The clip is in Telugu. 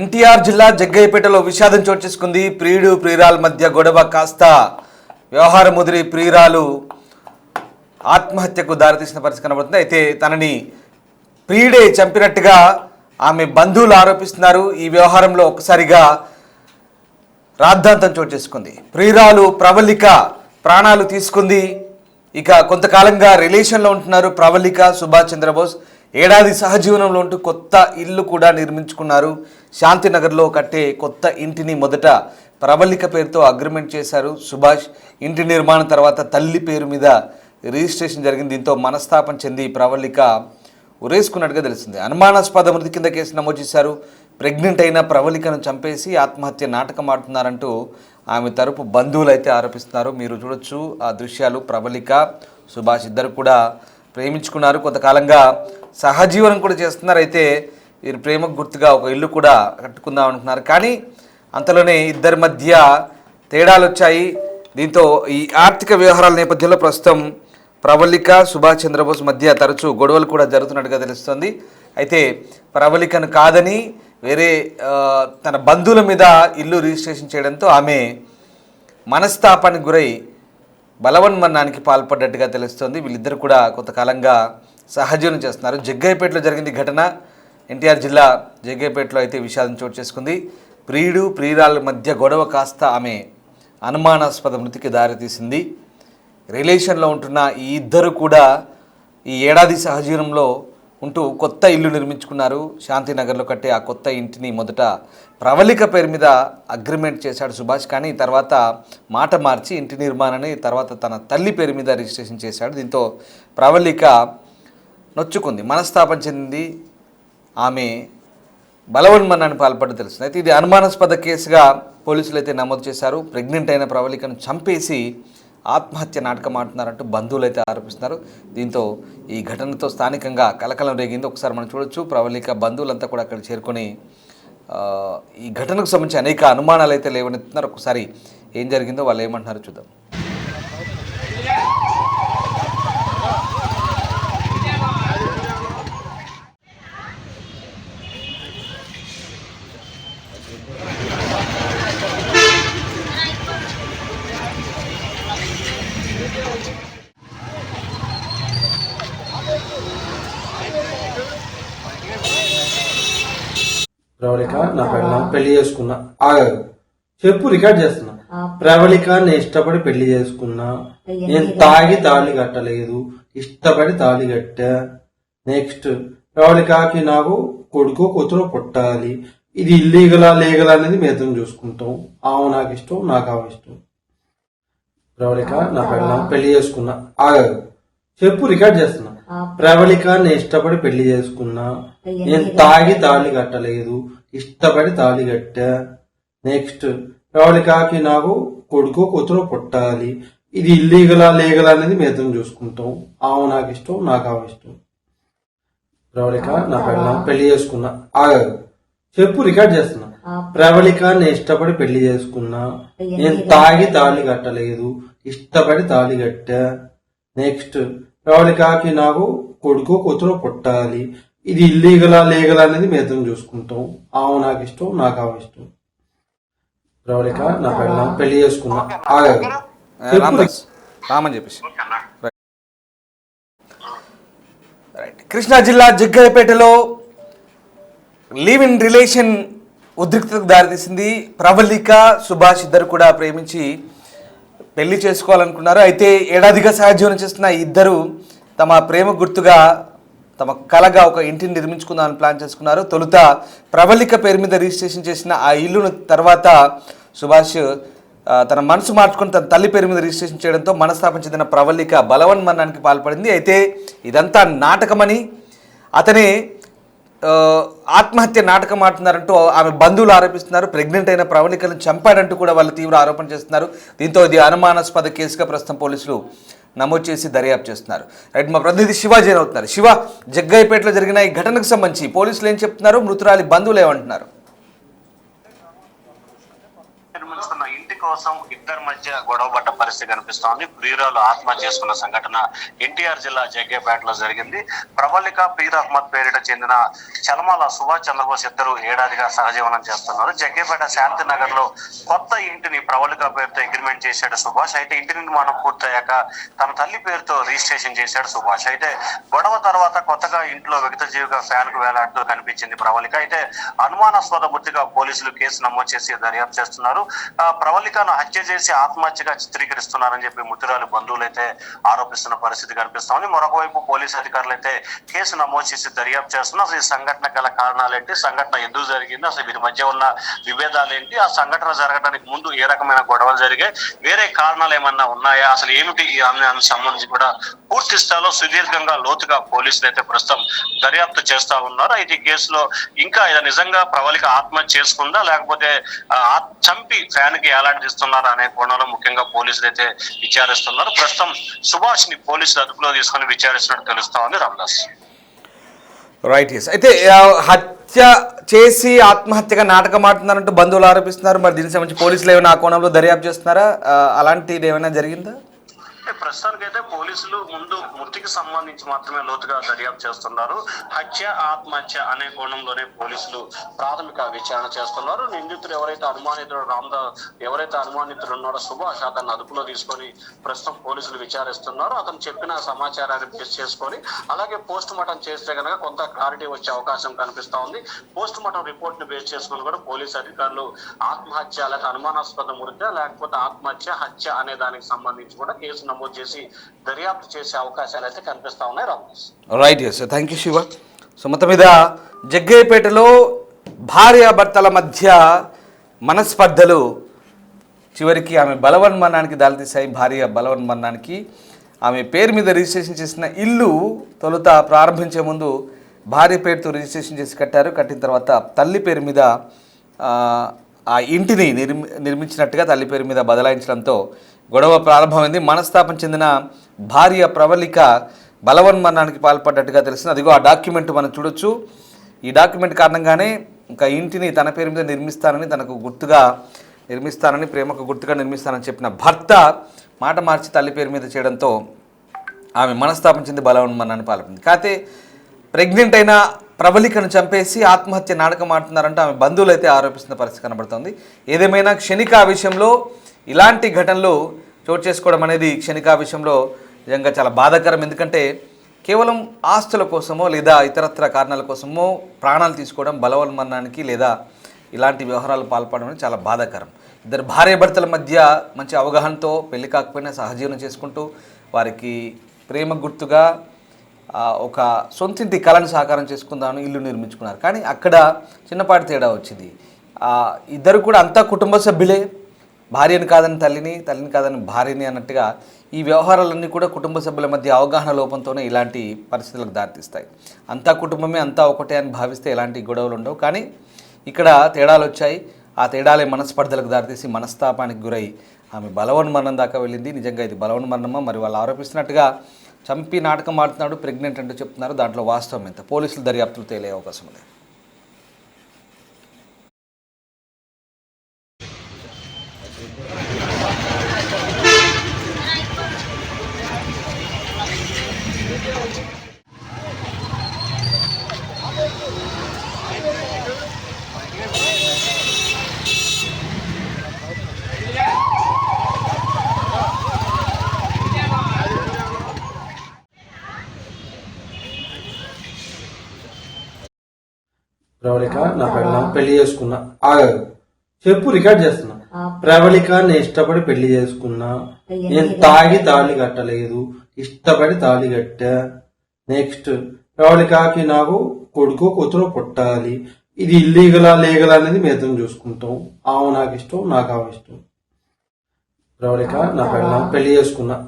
ఎన్టీఆర్ జిల్లా జగ్గయ్యపేటలో విషాదం చోటు చేసుకుంది. ప్రియుడు ప్రియురాల మధ్య గొడవ కాస్త వ్యవహారం ముదిరి ప్రియురాలు ఆత్మహత్యకు దారితీసిన పరిస్థితి కనబడుతుంది. అయితే తనని ప్రియుడే చంపినట్టుగా ఆమె బంధువులు ఆరోపిస్తున్నారు. ఈ వ్యవహారంలో ఒక్కసారిగా రాద్ధాంతం చోటు చేసుకుంది. ప్రియురాలు ప్రవళిక ప్రాణాలు తీసుకుంది. ఇక కొంతకాలంగా రిలేషన్లో ఉంటున్నారు ప్రవళిక సుభాష్ చంద్రబోస్. ఏడాది సహజీవనంలో ఉంటూ కొత్త ఇల్లు కూడా నిర్మించుకున్నారు. శాంతినగర్లో కట్టే కొత్త ఇంటిని మొదట ప్రవళిక పేరుతో అగ్రిమెంట్ చేశారు సుభాష్. ఇంటి నిర్మాణం తర్వాత తల్లి పేరు మీద రిజిస్ట్రేషన్ జరిగింది. దీంతో మనస్తాపం చెంది ప్రవళిక ఉరేసుకున్నట్టుగా తెలిసింది. అనుమానాస్పద మృతి కింద కేసు నమోదు చేశారు. ప్రెగ్నెంట్ అయిన ప్రవళికను చంపేసి ఆత్మహత్య నాటకం ఆడుతున్నారంటూ ఆమె తరపు బంధువులు అయితే ఆరోపిస్తున్నారు. మీరు చూడొచ్చు ఆ దృశ్యాలు. ప్రవళిక సుభాష్ ఇద్దరు కూడా ప్రేమించుకున్నారు. కొంతకాలంగా సహజీవనం కూడా చేస్తున్నారు. అయితే వీరి ప్రేమకు గుర్తుగా ఒక ఇల్లు కూడా కట్టుకుందాం అనుకున్నారు. కానీ అంతలోనే ఇద్దరి మధ్య తేడాలు వచ్చాయి. దీంతో ఈ ఆర్థిక వ్యవహారాల నేపథ్యంలో ప్రస్తుతం ప్రవళిక సుభాష్ చంద్రబోస్ మధ్య తరచూ గొడవలు కూడా జరుగుతున్నట్టుగా తెలుస్తోంది. అయితే ప్రవళికను కాదని వేరే తన బంధువుల మీద ఇల్లు రిజిస్ట్రేషన్ చేయడంతో ఆమె మనస్తాపానికి గురై బలవన్మరణానికి పాల్పడ్డట్టుగా తెలుస్తోంది. వీళ్ళిద్దరు కూడా కొంతకాలంగా సహజీవనం చేస్తున్నారు. జగ్గయ్యపేటలో జరిగింది ఘటన. ఎన్టీఆర్ జిల్లా జగ్గయ్యపేటలో అయితే విషాదం చోటు చేసుకుంది. ప్రియుడు ప్రియురాల మధ్య గొడవ కాస్త ఆమె అనుమానాస్పద మృతికి దారితీసింది. రిలేషన్లో ఉంటున్న ఈ ఇద్దరు కూడా ఈ ఏడాది సహజీవనంలో ఉంటూ కొత్త ఇల్లు నిర్మించుకున్నారు. శాంతినగర్లో కట్టే ఆ కొత్త ఇంటిని మొదట ప్రవళిక పేరు మీద అగ్రిమెంట్ చేశాడు సుభాష్. కానీ తర్వాత మాట మార్చి ఇంటి నిర్మాణాన్ని తర్వాత తన తల్లి పేరు మీద రిజిస్ట్రేషన్ చేశాడు. దీంతో ప్రవళిక నొచ్చుకుంది, మనస్తాపం చెందింది. ఆమె బలవన్మరణానికి పాల్పడ్డ తెలుస్తుంది. అయితే ఇది అనుమానాస్పద కేసుగా పోలీసులు అయితే నమోదు చేశారు. ప్రెగ్నెంట్ అయిన ప్రవళికను చంపేసి ఆత్మహత్య నాటకం ఆడుతున్నారంటూ బంధువులు అయితే ఆరోపిస్తున్నారు. దీంతో ఈ ఘటనతో స్థానికంగా కలకలం రేగింది. ఒకసారి మనం చూడొచ్చు. ప్రవళిక బంధువులంతా కూడా అక్కడ చేరుకొని ఈ ఘటనకు సంబంధించి అనేక అనుమానాలు అయితే లేవనెత్తున్నారు. ఒకసారి ఏం జరిగిందో వాళ్ళు ఏమంటున్నారో చూద్దాం. ప్రవళిక నా పెళ్లి చేసుకున్నా. ఆగదు చెప్పు, రికార్డ్ చేస్తున్నా. ప్రవళిక నేను ఇష్టపడి పెళ్లి చేసుకున్నా. నేను తాగి తాళి కట్టలేదు, ఇష్టపడి తాళి కట్టా. నెక్స్ట్ ప్రవళికకి నాకు కొడుకు కూతురు పుట్టాలి. ఇది ఇల్లీగలా లీగల్ అనేది మేము చూసుకుంటాం. ఆమె నాకు ఇష్టం, నాకు ఆమె ఇష్టం. ప్రవళిక నా పెళ్లి చేసుకున్నా. ఆగదు చెప్పు, రికార్డ్ చేస్తున్నా. ప్రవళిక నేను ఇష్టపడి పెళ్లి చేసుకున్నా. నేను తాగి తాళి కట్టలేదు, ఇష్టపడి తాళి కట్టా. నెక్స్ట్ ప్రవళికకి నాకు కొడుకు కూతురు పుట్టాలి. ఇది ఇల్లీగలా లీగల్ అనేది మేము చూసుకుంటాం. ఆమె నాకు ఇష్టం, నాకు ఆమె ఇష్టం. ప్రవళిక నా పెళ్లి చేసుకున్నా. ఆగదు చెప్పు, రికార్డ్ చేస్తున్నా. ప్రవళిక నేను ఇష్టపడి పెళ్లి చేసుకున్నా. నేను తాగి తాళి కట్టలేదు, ఇష్టపడి తాళి కట్టా. నెక్స్ట్ ప్రవళికకి నాకు కొడుకు కూతురు పుట్టాలి. ఇది ఇల్లీగలా లీగల్ అనేది మేము చూసుకుంటాం. ఆమె నాకు ఇష్టం, నాకు ఆమె ఇష్టం. ప్రవళిక నా పెళ్లి చేసుకున్నా. ఆగదు రామని చెప్పేసి. కృష్ణా జిల్లా జగ్గయ్యపేటలో లివ్ ఇన్ రిలేషన్ ఉద్రిక్తతకు దారితీసింది. ప్రవళిక సుభాష్ ఇద్దరు కూడా ప్రేమించి పెళ్లి చేసుకోవాలనుకున్నారు. అయితే ఏడాదిగా సహజీవనం చేస్తున్న ఇద్దరు తమ ప్రేమ గుర్తుగా తమ కలగా ఒక ఇంటిని నిర్మించుకుందామని ప్లాన్ చేసుకున్నారు. తొలుత ప్రవళిక పేరు మీద రిజిస్ట్రేషన్ చేసిన ఆ ఇల్లును తర్వాత సుభాష్ తన మనసు మార్చుకొని తన తల్లి పేరు మీద రిజిస్ట్రేషన్ చేయడంతో మనస్తాపం చెందిన ప్రవళిక బలవన్మరణానికి పాల్పడింది. అయితే ఇదంతా నాటకమని, అతనే ఆత్మహత్య నాటకం ఆడుతున్నారంటూ ఆమె బంధువులు ఆరోపిస్తున్నారు. ప్రెగ్నెంట్ అయిన ప్రవళికను చంపాడంటూ కూడా వాళ్ళు తీవ్ర ఆరోపణ చేస్తున్నారు. దీంతో ఇది అనుమానాస్పద కేసుగా ప్రస్తుతం పోలీసులు నమోదు చేసి దర్యాప్తు చేస్తున్నారు. రైట్, మా ప్రతినిధి శివ జైన్ అవుతున్నారు. శివ, జగ్గయ్యపేటలో జరిగిన ఈ ఘటనకు సంబంధించి పోలీసులు ఏం చెప్తున్నారు, మృతురాలి బంధువులు ఏమంటున్నారు? నిర్మిస్తున్న ఇంటి కోసం ఇద్దరి మధ్య గొడవ పడ్డ పరిస్థితి కనిపిస్తోంది. ప్రియురాలు ఆత్మహత్య చేసుకున్న సంఘటన ఎన్టీఆర్ జిల్లా జగ్గేపేటలో జరిగింది. ప్రవళిక పీర్ అహ్మద్ పేరిట చెందిన చలమాల సుభాష్ చంద్రబోస్ ఇద్దరు ఏడాదిగా సహజీవనం చేస్తున్నారు. జగ్గేపేట శాంతినగర్ లో కొత్త ఇంటిని ప్రవళిక పేరుతో అగ్రిమెంట్ చేశాడు సుభాష్. అయితే ఇంటి నిర్మాణం పూర్తయ్యాక తన తల్లి పేరుతో రిజిస్ట్రేషన్ చేశాడు సుభాష్. అయితే గొడవ తర్వాత కొత్తగా ఇంట్లో విగత జీవిగా ఫ్యాన్ కు వేలాడుతూ కనిపించింది ప్రవళిక. అయితే అనుమానాస్పద మృతిగా పోలీసులు కేసు నమోదు చేసి దర్యాప్తు చేస్తున్నారు. ప్రవళికను హత్య చేసి ఆత్మహత్యగా చిత్రీకరిస్తున్నారని చెప్పి మృతురాలి బంధువులు అయితే ఆరోపిస్తున్న పరిస్థితి కనిపిస్తోంది. మరొక వైపు పోలీసు అధికారులు అయితే కేసు నమోదు చేసి దర్యాప్తు చేస్తున్నారు. అసలు ఈ సంఘటన గల కారణాలేంటి, సంఘటన ఎందుకు జరిగింది, అసలు వీరి మధ్య ఉన్న విభేదాలు ఏంటి, ఆ సంఘటన జరగడానికి ముందు ఏ రకమైన గొడవలు జరిగాయి, వేరే కారణాలు ఏమన్నా ఉన్నాయా, అసలు ఏమిటి ఈ అంశానికి సంబంధించి కూడా పూర్తి స్థాయిలో సుదీర్ఘంగా లోతుగా పోలీసులు అయితే ప్రస్తుతం దర్యాప్తు చేస్తా ఉన్నారు. అయితే ఈ కేసులో ఇంకా ఇది నిజంగా ప్రవళిక ఆత్మహత్య చేసుకుందా లేకపోతే చంపి ఫ్యాన్ కి ఎలాంటిస్తున్నారా అనే కోణంలో ముఖ్యంగా పోలీసులు అయితే విచారిస్తున్నారు. ప్రస్తుతం సుభాష్ ని పోలీసులు అదుపులో తీసుకొని విచారిస్తున్నట్టు తెలుస్తా ఉంది. రామదాస్ రైట్. ఎస్. అయితే హత్య చేసి ఆత్మహత్యగా నాటకం ఆడుతున్నారంటూ బంధువులు ఆరోపిస్తున్నారు. మరి దీనికి సంబంధించి పోలీసులు ఏమైనా ఆ కోణంలో దర్యాప్తు చేస్తున్నారా? అలాంటిది ఏమైనా జరిగిందా? ప్రస్తుతానికైతే పోలీసులు ముందు మృతికి సంబంధించి మాత్రమే లోతుగా దర్యాప్తు చేస్తున్నారు. హత్య ఆత్మహత్య అనే కోణంలోనే పోలీసులు ప్రాథమిక విచారణ చేస్తున్నారు. నిందితుడు ఎవరైతే అనుమానితుడు ఉన్నాడో సుభాష్, అతన్ని అదుపులో తీసుకొని ప్రస్తుతం పోలీసులు విచారిస్తున్నారు. అతను చెప్పిన సమాచారాన్ని బేస్ చేసుకొని అలాగే పోస్ట్ మార్టం చేస్తే కనుక కొంత క్లారిటీ వచ్చే అవకాశం కనిపిస్తా ఉంది. పోస్ట్ మార్టం రిపోర్ట్ ని బేస్ చేసుకుని కూడా పోలీసు అధికారులు ఆత్మహత్య లేక అనుమానాస్పద మృతి లేకపోతే ఆత్మహత్య హత్య అనే దానికి సంబంధించి కూడా కేసు నమోదు చేసి దర్యాప్తు చేసే అవకాశాలు అయితే కనిపిస్తా ఉన్నాయి. Right. Yes. Thank you Shiva. So మొత్తం మీద జగ్గయ్యపేటలో భార్యాభర్తల మధ్య మనస్పర్ధలు చివరికి ఆమె బలవన్మరణానికి దారితీశాయి. భార్య బలవన్మరణానికి ఆమె పేరు మీద రిజిస్ట్రేషన్ చేసిన ఇల్లు తొలుత ప్రారంభించే ముందు భార్య పేరుతో రిజిస్ట్రేషన్ చేసి కట్టారు. కట్టిన తర్వాత తల్లి పేరు మీద ఆ ఇంటిని నిర్మించినట్టుగా తల్లి పేరు మీద బదలాయించడంతో గొడవ ప్రారంభమైంది. మనస్తాపం చెందిన భార్య ప్రవళిక బలవన్మరణానికి పాల్పడ్డట్టుగా తెలిసింది. అదిగో ఆ డాక్యుమెంట్ మనం చూడొచ్చు. ఈ డాక్యుమెంట్ కారణంగానే ఇంకా ఇంటిని తన పేరు మీద నిర్మిస్తానని ప్రేమకు గుర్తుగా నిర్మిస్తానని చెప్పిన భర్త మాట మార్చి తల్లి పేరు మీద చేయడంతో ఆమె మనస్తాపం చెంది బలవన్మరణానికి పాల్పడింది. కాకపోతే ప్రెగ్నెంట్ అయిన ప్రవళికను చంపేసి ఆత్మహత్య నాటకం ఆడుతున్నారంటే ఆమె బంధువులు అయితే ఆరోపిస్తున్న పరిస్థితి కనబడుతుంది. ఏదేమైనా క్షణికావేశంలో ఇలాంటి ఘటనలు చోటు చేసుకోవడం అనేది క్షణికావేశంలో నిజంగా చాలా బాధాకరం. ఎందుకంటే కేవలం ఆస్తుల కోసమో లేదా ఇతరత్ర కారణాల కోసమో ప్రాణాలు తీసుకోవడం, బలవన్మరణానికి లేదా ఇలాంటి వ్యవహారాలు పాల్పడడం అనేది చాలా బాధాకరం. ఇద్దరు భార్యాభర్తల మధ్య మంచి అవగాహనతో పెళ్లి కాకపోయినా సహజీవనం చేసుకుంటూ వారికి ప్రేమ గుర్తుగా ఒక సొంతింటి కళను సాకారం చేసుకుందామని ఇల్లు నిర్మించుకున్నారు. కానీ అక్కడ చిన్నపాటి తేడా వచ్చింది. ఇద్దరు కూడా అంతా కుటుంబ సభ్యులే, భార్యను కాదని తల్లిని, తల్లిని కాదని భార్యని అన్నట్టుగా ఈ వ్యవహారాలన్నీ కూడా కుటుంబ సభ్యుల మధ్య అవగాహన లోపంతోనే ఇలాంటి పరిస్థితులకు దారితీస్తాయి. అంతా కుటుంబమే, అంతా ఒకటే అని భావిస్తే ఎలాంటి గొడవలు ఉండవు. కానీ ఇక్కడ తేడాలు వచ్చాయి. ఆ తేడాలే మనస్పర్ధలకు దారితీసి మనస్తాపానికి గురై ఆమె బలవన్మరణం దాకా వెళ్ళింది. నిజంగా ఇది బలవన్మరణమా, మరి వాళ్ళు ఆరోపిస్తున్నట్టుగా చంపి నాటకం ఆడుతున్నాడు, ప్రెగ్నెంట్ అంటూ చెప్తున్నారు. దాంట్లో వాస్తవం ఎంత? పోలీసులు దర్యాప్తులు తేలే అవకాశం ఉంది. ప్రవళిక నా పెళ్లి చేసుకున్నా. చెప్పు, రికార్డ్ చేస్తున్నా. ప్రవళిక నేను ఇష్టపడి పెళ్లి చేసుకున్నా. నేను తాగి తాళి కట్టలేదు, ఇష్టపడి తాళి కట్టా. నెక్స్ట్ ప్రవళికకి నాకు కొడుకు కూతురు పుట్టాలి. ఇది ఇల్లీగలా లీగల్ అనేది మేము చూసుకుంటాం. ఆమె నాకు ఇష్టం, నాకు ఆమె ఇష్టం. ప్రవళిక నా పెళ్లి చేసుకున్నా.